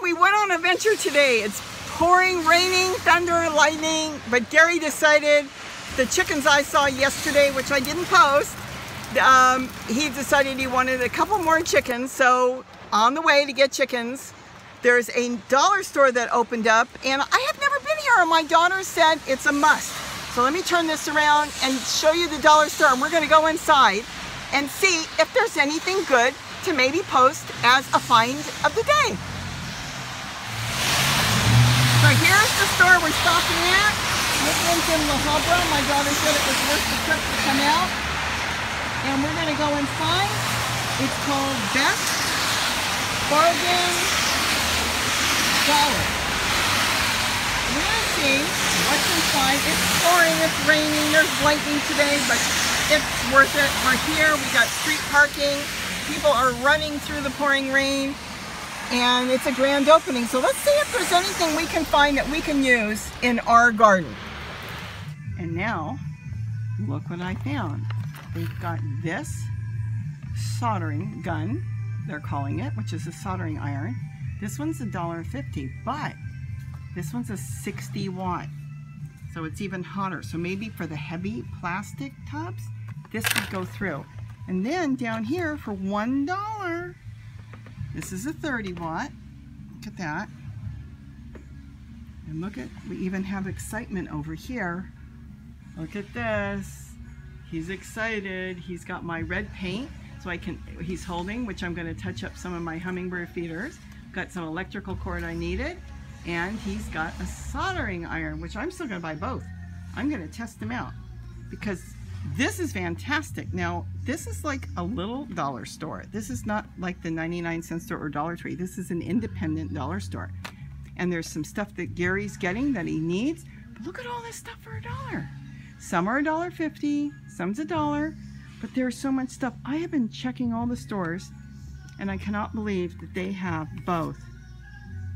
we went on a venture today. It's pouring, raining, thunder, lightning, but Gary decided the chickens I saw yesterday, which I didn't post, he decided he wanted a couple more chickens. So on the way to get chickens, there's a dollar store that opened up, and I have never been here, and my daughter said it's a must. So let me turn this around and show you the dollar store, and we're gonna go inside and see if there's anything good to maybe post as a find of the day. So here's the store we're stopping at. This one's in La Habra. My daughter said it was worth the trip to come out. And we're gonna go inside. It's called Best Bargain Dollar. We're gonna see what's inside. It's pouring, it's raining, there's lightning today, but it's worth it. We're here, we got street parking. People are running through the pouring rain, and it's a grand opening. So let's see if there's anything we can find that we can use in our garden. And now, look what I found. They've got this soldering gun, they're calling it, which is a soldering iron. This one's $1.50, but this one's a 60 watt. So it's even hotter. So maybe for the heavy plastic tubs, this would go through. And then down here for $1, this is a 30 watt. Look at that. And look at, we even have excitement over here. Look at this. He's excited. He's got my red paint, so he's holding, which I'm gonna touch up some of my Hummingbird feeders. Got some electrical cord I needed. And he's got a soldering iron, which I'm still gonna buy both. I'm gonna test them out because this is fantastic. Now, this is like a little dollar store. This is not like the 99-cent store or Dollar Tree. This is an independent dollar store. And there's some stuff that Gary's getting that he needs. But look at all this stuff for $1. Some are $1.50, some's $1, but there's so much stuff. I have been checking all the stores, and I cannot believe that they have both.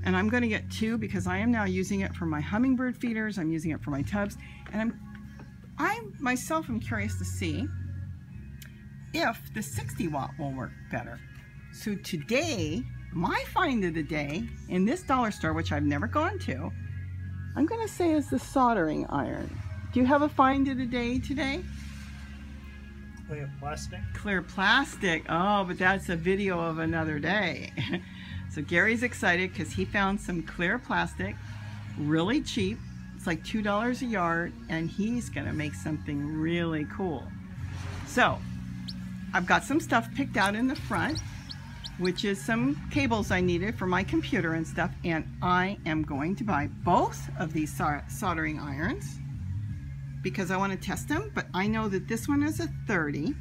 And I'm gonna get two because I am now using it for my Hummingbird feeders. I'm using it for my tubs, and I myself am curious to see if the 60 watt will work better. So today, my find of the day in this dollar store, which I've never gone to, I'm gonna say is the soldering iron. Do you have a find of the day today? Clear plastic. Clear plastic. Oh, but that's a video of another day. So Gary's excited because he found some clear plastic, really cheap. It's like $2 a yard, and he's gonna make something really cool. So I've got some stuff picked out in the front, which is some cables I needed for my computer and stuff, and I am going to buy both of these soldering irons because I want to test them, but I know that this one is a 30.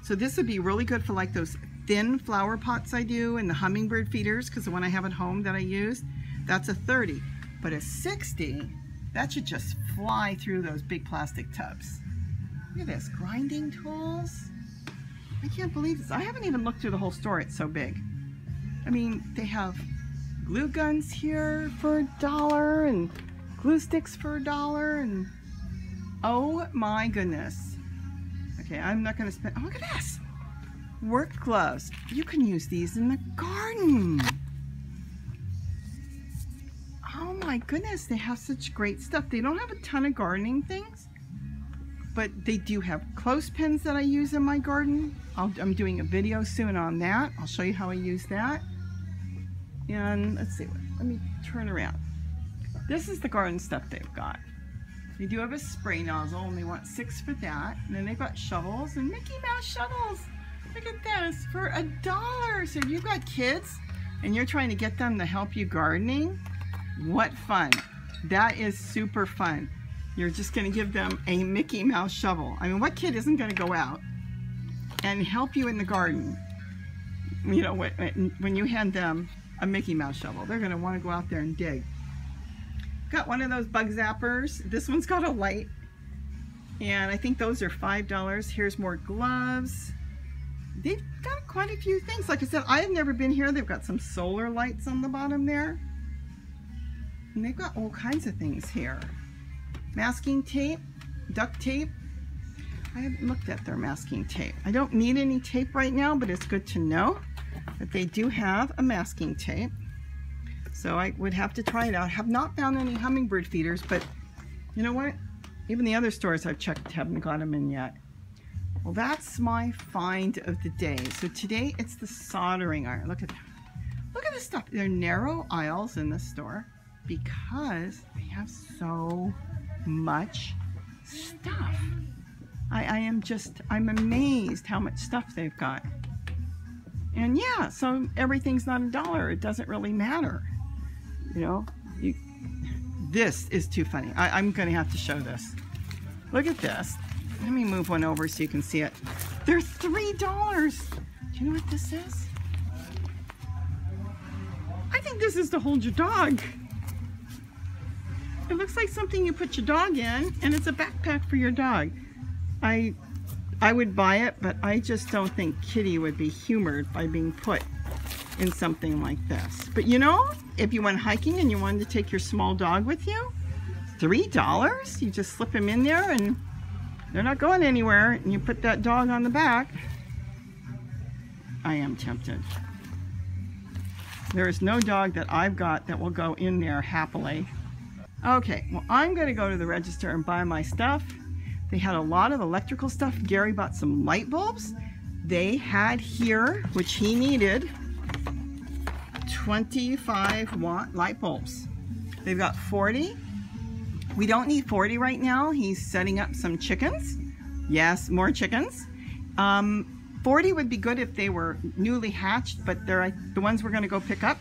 So this would be really good for like those thin flower pots I do and the Hummingbird feeders, because the one I have at home that I use, that's a 30. But a 60, that should just fly through those big plastic tubs. Look at this, grinding tools. I can't believe this. I haven't even looked through the whole store, it's so big. I mean, they have glue guns here for $1 and glue sticks for $1, and oh my goodness. Okay, I'm not gonna spend, oh look at this. Work gloves. You can use these in the garden. Oh my goodness, they have such great stuff. They don't have a ton of gardening things, but they do have clothespins that I use in my garden. I'm doing a video soon on that. I'll show you how I use that. And let's see, let me turn around. This is the garden stuff they've got. They do have a spray nozzle, and they want 6 for that. And then they've got shovels and Mickey Mouse shovels. Look at this, for $1. So if you've got kids and you're trying to get them to help you gardening, what fun. That is super fun. You're just gonna give them a Mickey Mouse shovel. I mean, what kid isn't gonna go out and help you in the garden? You know, when you hand them a Mickey Mouse shovel, they're gonna wanna go out there and dig. Got one of those bug zappers. This one's got a light, and I think those are $5. Here's more gloves. They've got quite a few things. Like I said, I have never been here. They've got some solar lights on the bottom there. And they've got all kinds of things here. Masking tape, duct tape. I haven't looked at their masking tape. I don't need any tape right now, but it's good to know that they do have a masking tape. So I would have to try it out. I have not found any hummingbird feeders, but you know what? Even the other stores I've checked haven't got them in yet. Well, that's my find of the day. So today it's the soldering iron. Look at that. Look at this stuff. There are narrow aisles in the store because they have so much stuff. I'm amazed how much stuff they've got. And yeah, so everything's not $1. It doesn't really matter. You know, this is too funny. I'm going to have to show this. Look at this. Let me move one over so you can see it. They're $3. Do you know what this is? I think this is to hold your dog. It looks like something you put your dog in, and it's a backpack for your dog. I would buy it, but I just don't think Kitty would be humored by being put in something like this. But you know, if you went hiking and you wanted to take your small dog with you, $3? You just slip him in there and they're not going anywhere, and you put that dog on the back. I am tempted. There is no dog that I've got that will go in there happily. Okay, well, I'm going to go to the register and buy my stuff. They had a lot of electrical stuff. Gary bought some light bulbs. They had here, which he needed, 25-watt light bulbs. They've got 40. We don't need 40 right now. He's setting up some chickens. Yes, more chickens. 40 would be good if they were newly hatched, but they're the ones we're going to go pick up.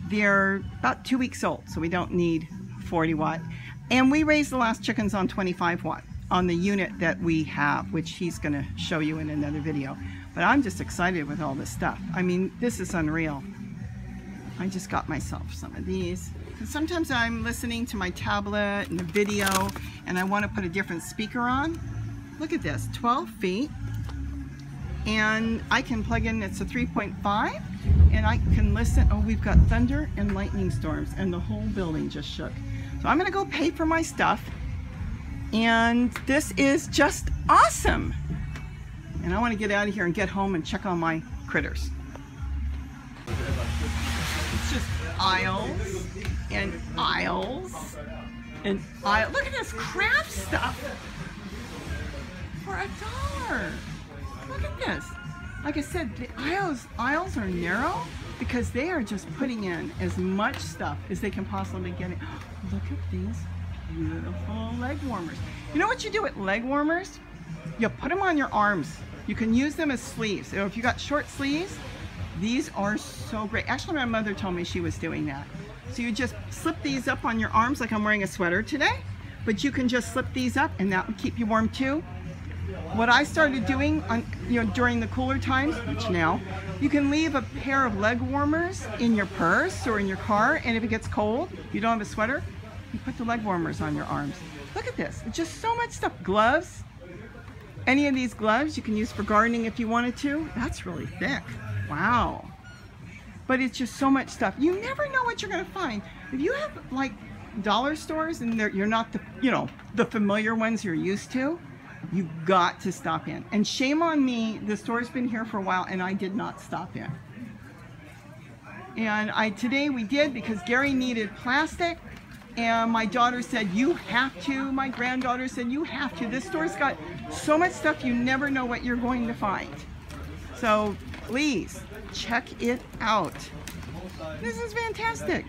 They're about 2 weeks old, so we don't need 40 watt. And we raised the last chickens on 25 watt on the unit that we have, which he's going to show you in another video. But I'm just excited with all this stuff. I mean, this is unreal. I just got myself some of these. Because sometimes I'm listening to my tablet and the video, and I want to put a different speaker on. Look at this, 12 feet. And I can plug in, it's a 3.5, and I can listen. Oh, we've got thunder and lightning storms, and the whole building just shook. So I'm going to go pay for my stuff. And this is just awesome. And I want to get out of here and get home and check on my critters. It's just aisles and aisles and aisles. Look at this craft stuff for $1. Look at this. Like I said, the aisles are narrow because they are just putting in as much stuff as they can possibly get in. Look at these beautiful leg warmers. You know what you do with leg warmers? You put them on your arms. You can use them as sleeves. So if you got short sleeves, these are so great. Actually, my mother told me she was doing that. So you just slip these up on your arms like I'm wearing a sweater today, but you can just slip these up and that would keep you warm too. What I started doing during the cooler times, which now, you can leave a pair of leg warmers in your purse or in your car, and if it gets cold, you don't have a sweater, you put the leg warmers on your arms. Look at this, it's just so much stuff. Gloves, any of these gloves you can use for gardening if you wanted to. That's really thick, wow. But it's just so much stuff. You never know what you're gonna find. If you have like dollar stores and you're not the familiar ones you're used to, you got to stop in. And shame on me, the store's been here for a while and I did not stop in. And today we did because Gary needed plastic and my daughter said, you have to. My granddaughter said, you have to. This store's got so much stuff you never know what you're going to find. So please check it out. This is fantastic.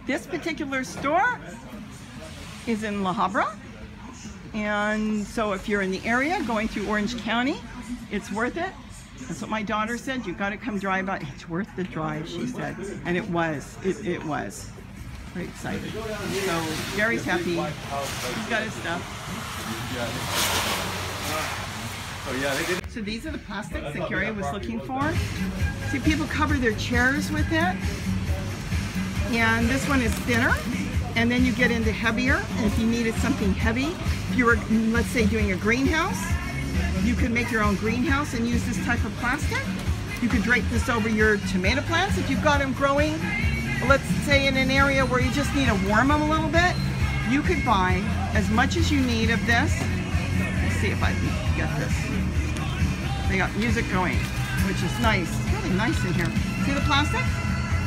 This particular store is in La Habra. And so if you're in the area going through Orange County, it's worth it. That's what my daughter said. You've got to come drive by. It's worth the drive, she said. And it was. It was. Very excited. So Gary's happy. He's got his stuff. So these are the plastics that Gary was looking for. See, people cover their chairs with it. And this one is thinner. And then you get into heavier. And if you needed something heavy, if you were, let's say, doing a greenhouse, you could make your own greenhouse and use this type of plastic. You could drape this over your tomato plants if you've got them growing, let's say in an area where you just need to warm them a little bit. You could buy as much as you need of this. Let's see if I can get this. They got music going, which is nice. It's really nice in here. See the plastic?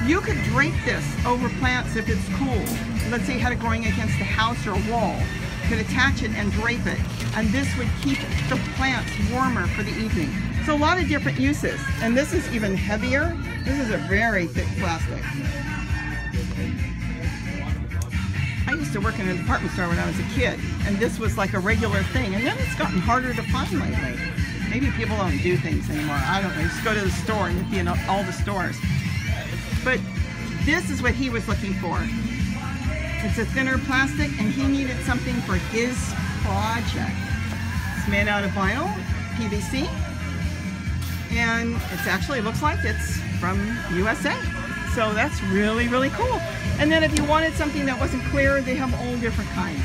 You could drape this over plants if it's cool. Let's say you had it growing against a house or a wall. You could attach it and drape it, and this would keep the plants warmer for the evening. So a lot of different uses. And this is even heavier. This is a very thick plastic. I used to work in a department store when I was a kid, and this was like a regular thing. And then it's gotten harder to find lately. Maybe people don't do things anymore. I don't know. You just go to the store and it'd be in all the stores. But this is what he was looking for. It's a thinner plastic, and he needed something for his project. It's made out of vinyl, PVC, and it actually looks like it's from USA. So that's really, really cool. And then if you wanted something that wasn't clear, they have all different kinds.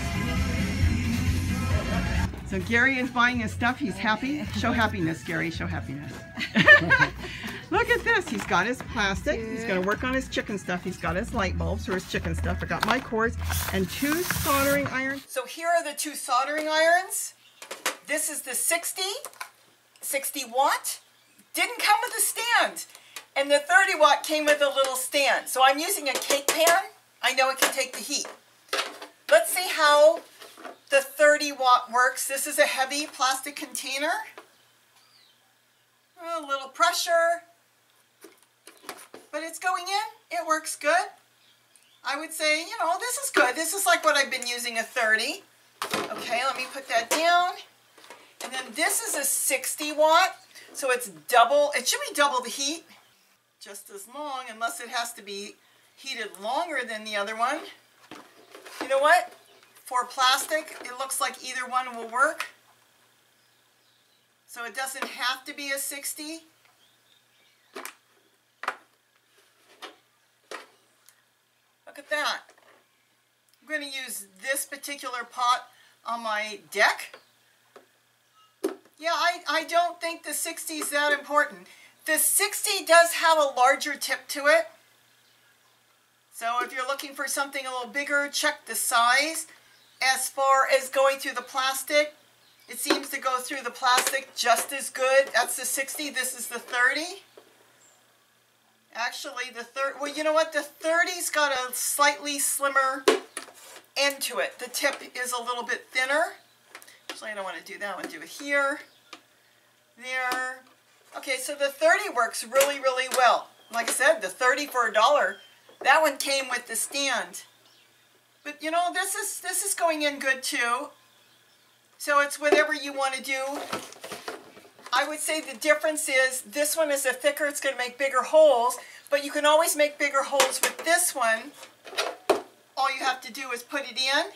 So Gary is buying his stuff. He's happy. Show happiness, Gary. Show happiness. Look at this. He's got his plastic. He's going to work on his chicken stuff. He's got his light bulbs for his chicken stuff. I got my cords and 2 soldering irons. So here are the 2 soldering irons. This is the 60 watt. Didn't come with a stand. And the 30 watt came with a little stand. So I'm using a cake pan. I know it can take the heat. Let's see how the 30 watt works. This is a heavy plastic container. A little pressure. But it's going in. It works good. I would say, you know, this is good. This is like what I've been using, a 30. Okay, let me put that down. And then this is a 60 watt. So it's double. It should be double the heat. Just as long, unless it has to be heated longer than the other one. You know what? For plastic, it looks like either one will work. So it doesn't have to be a 60. Look at that. I'm going to use this particular pot on my deck. Yeah, I don't think the 60 is that important. The 60 does have a larger tip to it. So if you're looking for something a little bigger, check the size. As far as going through the plastic, it seems to go through the plastic just as good. That's the 60. This is the 30. Actually, the 30, well, you know what? The 30's got a slightly slimmer end to it. The tip is a little bit thinner. Actually, I don't want to do that one. Do it here, there. Okay, so the 30 works really, really well. Like I said, the 30 for $1. That one came with the stand. But you know, this is going in good too. So it's whatever you want to do. I would say the difference is this one is a thicker, it's going to make bigger holes, but you can always make bigger holes with this one. All you have to do is put it in,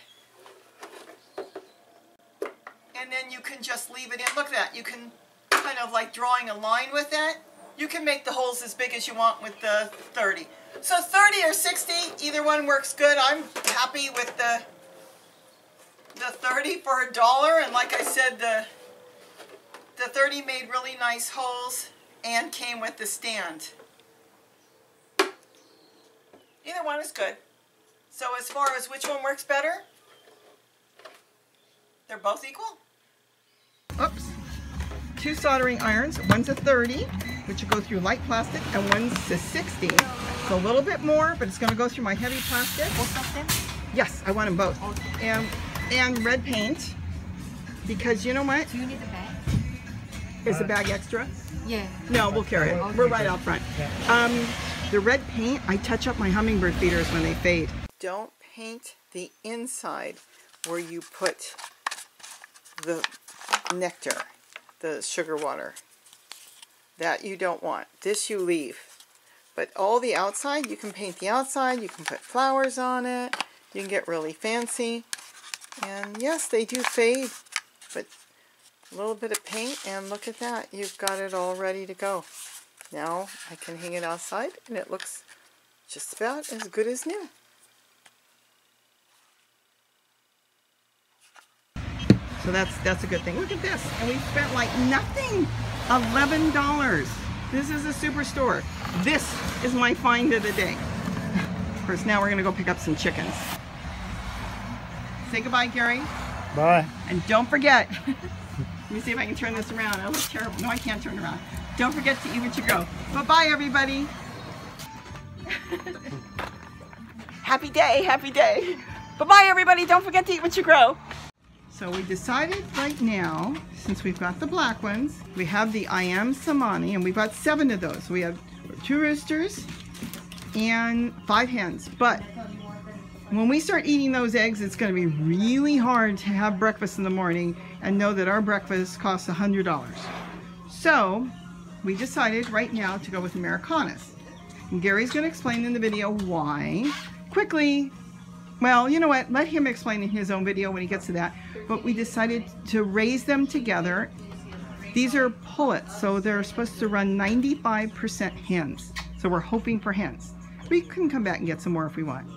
and then you can just leave it in. Look at that. You can kind of like drawing a line with it. You can make the holes as big as you want with the 30. So 30 or 60, either one works good. I'm happy with the 30 for $1, and like I said, the 30 made really nice holes and came with the stand. Either one is good. So as far as which one works better, they're both equal. Oops. 2 soldering irons. One's a 30, which will go through light plastic, and one's a 60. It's a little bit more, but it's going to go through my heavy plastic. Both of them? Yes, I want them both. Okay. And red paint, because you know what? Do you need a bag? Is the bag extra? Yeah. No, we'll carry it. We're right out front. The red paint, I touch up my hummingbird feeders when they fade. Don't paint the inside where you put the nectar, the sugar water. That you don't want. This you leave. But all the outside, you can paint the outside, you can put flowers on it, you can get really fancy. And yes, they do fade, but a little bit of paint, and look at that. You've got it all ready to go. Now I can hang it outside, and it looks just about as good as new. So that's a good thing. Look at this. And we spent like nothing. $11. This is a superstore. This is my find of the day. Of course, now we're going to go pick up some chickens. Say goodbye, Gary. Bye. And don't forget, let me see if I can turn this around. I look terrible. No, I can't turn around. Don't forget to eat what you grow. Bye-bye, everybody. Happy day, happy day. Bye-bye, everybody. Don't forget to eat what you grow. So we decided right now, since we've got the black ones, we have the Ayam Cemani, and we've got 7 of those. We have 2 roosters and 5 hens. But when we start eating those eggs, it's going to be really hard to have breakfast in the morning and know that our breakfast costs $100. So we decided right now to go with Americanas. And Gary's going to explain in the video why. Quickly, well, you know what? Let him explain in his own video when he gets to that. But we decided to raise them together. These are pullets, so they're supposed to run 95% hens. So we're hoping for hens. We can come back and get some more if we want.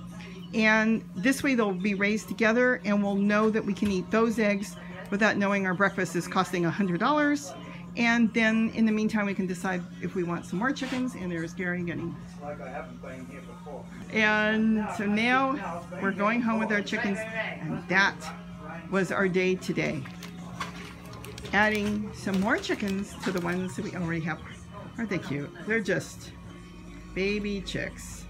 And this way they'll be raised together, and we'll know that we can eat those eggs without knowing our breakfast is costing $100. And then in the meantime, we can decide if we want some more chickens. And there's Gary getting. Like I haven't been here before. And so now we're going home with our chickens, and that was our day today. Adding some more chickens to the ones that we already have. Aren't they cute? They're just baby chicks.